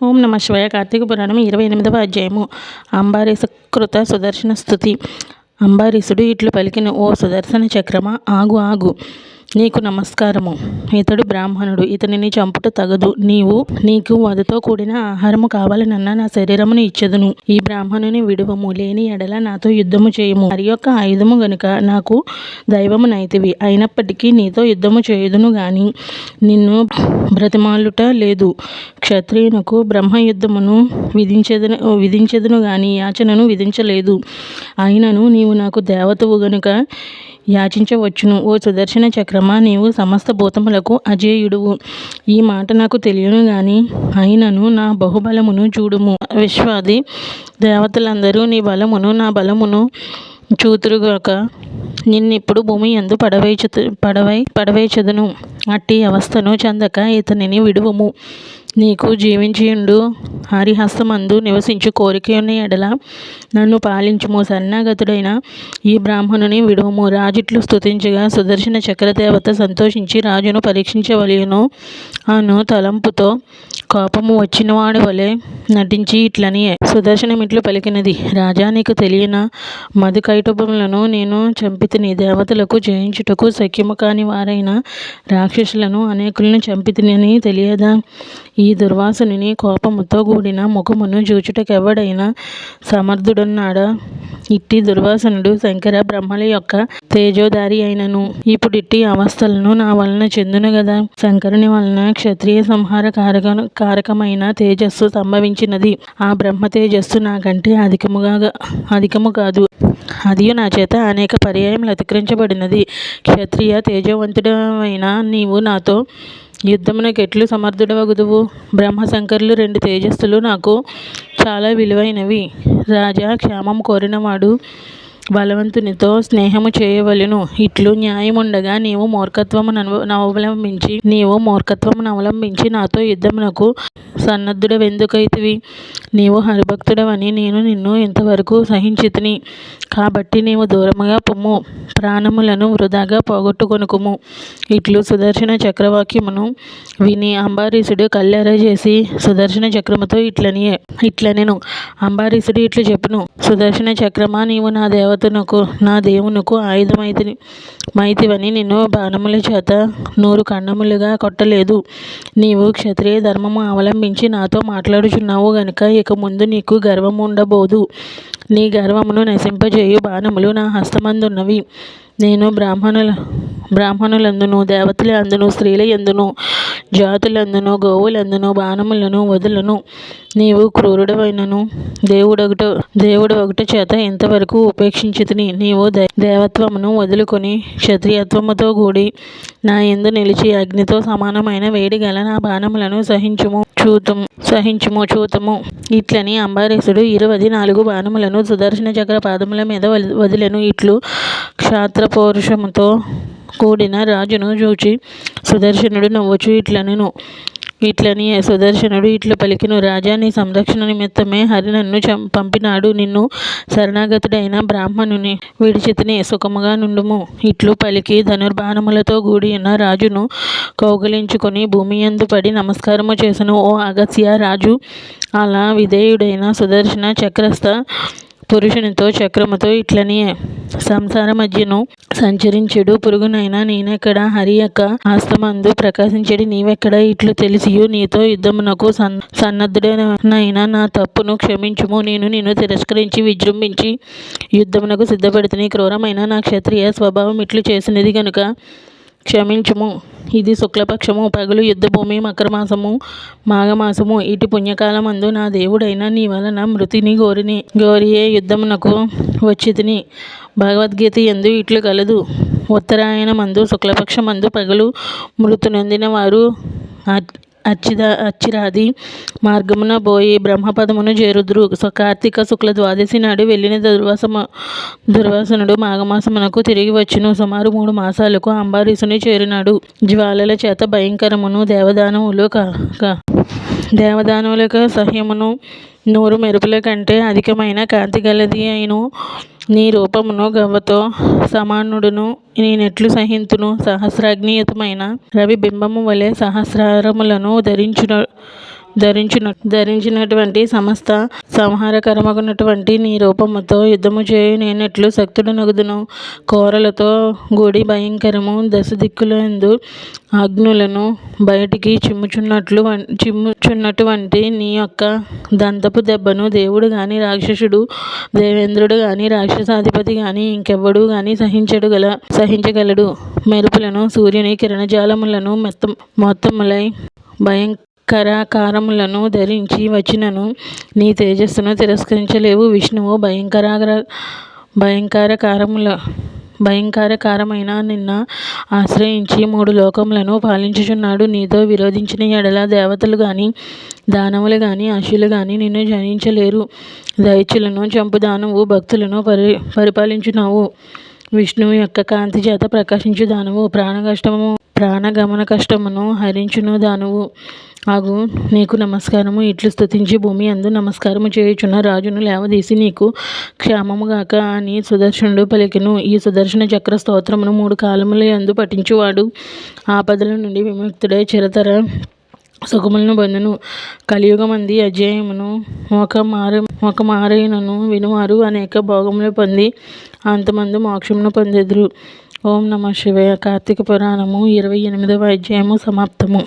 ఓం నమ శివాయ. కార్తీక పురాణం 28వ అధ్యాయము. అంబారీసకృత సుదర్శన స్థుతి. అంబారీసుడు ఇట్లు పలికిన: ఓ సుదర్శన చక్రమా, ఆగు ఆగు, నీకు నమస్కారము. ఇతడు బ్రాహ్మణుడు, ఇతనిని చంపుట తగదు. నీకు వధతో కూడిన ఆహారము కావాలనన్నా నా శరీరమును ఇచ్చెదను. ఈ బ్రాహ్మణుని విడువము, లేని ఎడల నాతో యుద్ధము చేయము. మరి యొక్క ఆయుధము గనుక నాకు దైవము నైతివి. అయినప్పటికీ నీతో యుద్ధము చేయుదును గాని నిన్ను లేదు. క్షత్రియునకు బ్రహ్మయుద్ధమును విధించెదను గాని యాచనను విధించలేదు. అయినను నీవు నాకు దేవతవు గనుక యాచించవచ్చును. ఓ సుదర్శన చక్రమా, నీవు సమస్త భూతములకు అజేయుడువు. ఈ మాట నాకు తెలియను గాని అయినను నా బహుబలమును చూడుము. విశ్వాది దేవతలందరూ నీ బలమును నా బలమును చూతురుగాక. నిన్నిప్పుడు భూమి యందు పడవేచెదను. అట్టి అవస్థను చెందక ఇతనిని విడువము. నీకు జీవించియుండు హరిహస్తమందు నివసించు కోరికయున్న ఎడల నన్ను పాలించుము. శరణాగతుడైన ఈ బ్రాహ్మణుని విడువము. రాజుట్లు స్తుతించగా సుదర్శన చక్రదేవత సంతోషించి రాజును పరీక్షించవలెను అను తలంపుతో కోపము వచ్చినవాడి వలె నటించి ఇట్లని సుదర్శనమిట్లు పలికినది: రాజా, నీకు తెలియన మధుకైటభములను నేను చంపితిని. దేవతలకు జయించుటకు శక్యము కాని వారైన రాక్షసులను అనేకులను చంపితినని తెలియదా? ఈ దుర్వాసుని కోపముతో కూడిన ముఖమును చూచుటకెవ్వడైనా సమర్థుడున్నాడా? ఇట్టి దుర్వాసనుడు శంకర బ్రహ్మల యొక్క తేజోధారి అయినను ఇప్పుడిట్టి అవస్థలను నా వలన చెందును గదా. శంకరుని వలన క్షత్రియ సంహార కారకమైన తేజస్సు సంభవించినది. ఆ బ్రహ్మ తేజస్సు నాకంటే అధికము కాదు. అది నా చేత అనేక పర్యాయములు అతిక్రమించబడినది. క్షత్రియ తేజవంతుడవైన నీవు నాతో యుద్ధమునకెట్లు సమర్థుడవగుదువు? బ్రహ్మశంకరులు 2 తేజస్సులు నాకు చాలా విలువైనవి. రాజా, క్షేమము కోరినవాడు బలవంతునితో స్నేహము చేయవలెను. ఇట్లు న్యాయముండగా నీవు మూర్ఖత్వమును అవలంబించి నాతో యుద్ధమునకు సన్నద్ధుడవెందుకైతివి? నీవు హరిభక్తుడవని నేను నిన్ను ఇంతవరకు సహించితిని. కాబట్టి నీవు దూరముగా పొమ్ము, ప్రాణములను వృధాగా పోగొట్టుకొనుకుము. ఇట్లు సుదర్శన చక్రవాక్యమును విని అంబారీసుడు కళ్ళెర్రజేసి సుదర్శన చక్రముతో ఇట్లనెను. అంబారీసుడు ఇట్లు చెప్పును: సుదర్శన చక్రమా, నీవు నా దేవునకు ఆయుధమైతివని నిన్ను బాణముల చేత 100 ఖండములుగా కొట్టలేదు. నీవు క్షత్రియ ధర్మము అవలంబించి నాతో మాట్లాడుచున్నావు గనుక ఇక ముందు నీకు గర్వముండబోదు. నీ గర్వమును నశింపజేయు బాణములు నా హస్తమందున్నవి. నేను బ్రాహ్మణులందును దేవతల అందును స్త్రీల యందును జాతులందును గోవులందును బాణములను వదలను. నీవు క్రూరుడవైనను దేవుడు ఒకట చేత ఇంతవరకు ఉపేక్షించితిని. నీవు దేవత్వమును వదులుకొని క్షత్రియత్వముతో కూడి నా యందు నిలిచి అగ్నితో సమానమైన వేడి గల నా బాణములను సహించుము చూతుము. ఇట్లని అంబారీసుడు 24 బాణములను సుదర్శన చక్ర పాదముల మీద వదిలెను. ఇట్లు క్షాత్రపౌరుషముతో కూడిన రాజును చూచి సుదర్శనుడు నవ్వుచు ఇట్లని సుదర్శనుడు ఇట్లు పలికెను: రాజా, నీ సంరక్షణ నిమిత్తమే హరి నన్ను పంపినాడు. నిన్ను శరణాగతుడైన బ్రాహ్మణుని విడిచితిని, సుఖముగా నుండుము. ఇట్లు పలికి ధనుర్బాణములతో కూడిన రాజును కౌగిలించుకొని భూమియందు పడి నమస్కారము చేసెను. ఓ అగస్త్య రాజు అలా విధేయుడైన సుదర్శన చక్రస్థ పురుషునితో చక్రముతో ఇట్లని: సంసార మధ్యను సంచరించెడు పురుగునైనా నేనెక్కడ? హరి యొక్క హస్తమందు ప్రకాశించెడి నీవెక్కడ? ఇట్లు తెలిసియు నీతో యుద్ధమునకు సన్నద్ధుడనైన నా తప్పును క్షమించుము. నేను నిన్ను తిరస్కరించి విజృంభించి యుద్ధమునకు సిద్ధపడితిని. క్రూరమైన నా క్షత్రియ స్వభావం ఇట్లు చేసినది గనుక క్షమించుము. ఇది శుక్లపక్షము, పగలు యుద్ధభూమి, మకరమాసము, మాఘమాసము. ఇటు పుణ్యకాలమందు నా దేవుడైన నీ వలన మృతిని గోరియే యుద్ధమునకు వచ్చితిని. భగవద్గీత యందు ఇట్లు కలదు: ఉత్తరాయణమందు శుక్లపక్షమందు పగలు మృతి నొందిన వారు అచ్చిరాది మార్గమున పోయి బ్రహ్మపదమును చేరుదురు. కార్తీక శుక్ల ద్వాదశి నాడు వెళ్ళిన దుర్వాసనుడు మాఘమాసమునకు తిరిగి వచ్చును. సుమారు 3 మాసాలకు అంబారీసుని చేరినాడు. జ్వాలల చేత భయంకరమును దేవదానవులకు సహ్యమును 100 మెరుపుల కంటే అధికమైన కాంతి గలది అయిను నీ రూపమును గవ్వతో సమానుడును నేనెట్లు సహింతును? సహస్రాగ్నియుతమైన రవి బింబము వలె సహస్రారములను ధరించినటువంటి సమస్త సంహారకరమగునటువంటి నీ రూపముతో యుద్ధము చేయు నేనెట్లు శక్తుడనగుదును. కోరలతో గూడి భయంకరము దశ దిక్కులందు అగ్నులను బయటికి చిమ్ముచున్నటువంటి నీ యొక్క దంతపు దెబ్బను దేవుడు గాని రాక్షసుడు దేవేంద్రుడు గాని రాక్షసాధిపతి గాని ఇంకెవ్వడు గాని సహించగలడు. మెరుపులను సూర్యుని కిరణజాలములను మొత్తములై భయంకరాకారములను ధరించి వచ్చినను నీ తేజస్సును తిరస్కరించలేవు. విష్ణువు భయంకరమైన నిన్న ఆశ్రయించి 3 లోకములను పాలించుచున్నాడు. నీతో విరోధించిన ఎడల దేవతలు గాని దానవులు గాని అసురులు గాని నిన్ను జయించలేరు. దైత్యులను చంపుదానవు భక్తులను పరిపాలించున్నావు. విష్ణువు యొక్క కాంతి చేత ప్రకాశించు దానవు. ప్రాణగమన కష్టమును హరించును దానవు అగు నీకు నమస్కారము. ఇట్లు స్తుతించి భూమి అందు నమస్కారము చేయుచున్న రాజును లేవదీసి నీకు క్షేమముగాక అని సుదర్శనుడు పలికెను. ఈ సుదర్శన చక్ర స్తోత్రమును 3 కాలముల యందు పఠించువాడు ఆపదల నుండి విముక్తుడై చిరతర సుఖములను పొందును. కలియుగమంది అధ్యాయమును ఒక మారైనను వినువారు అనేక భోగములు పొంది అంతమందు మోక్షమును పొందెదరు. ఓం నమః శివాయ. కార్తీక పురాణము 28వ అధ్యాయము సమాప్తము.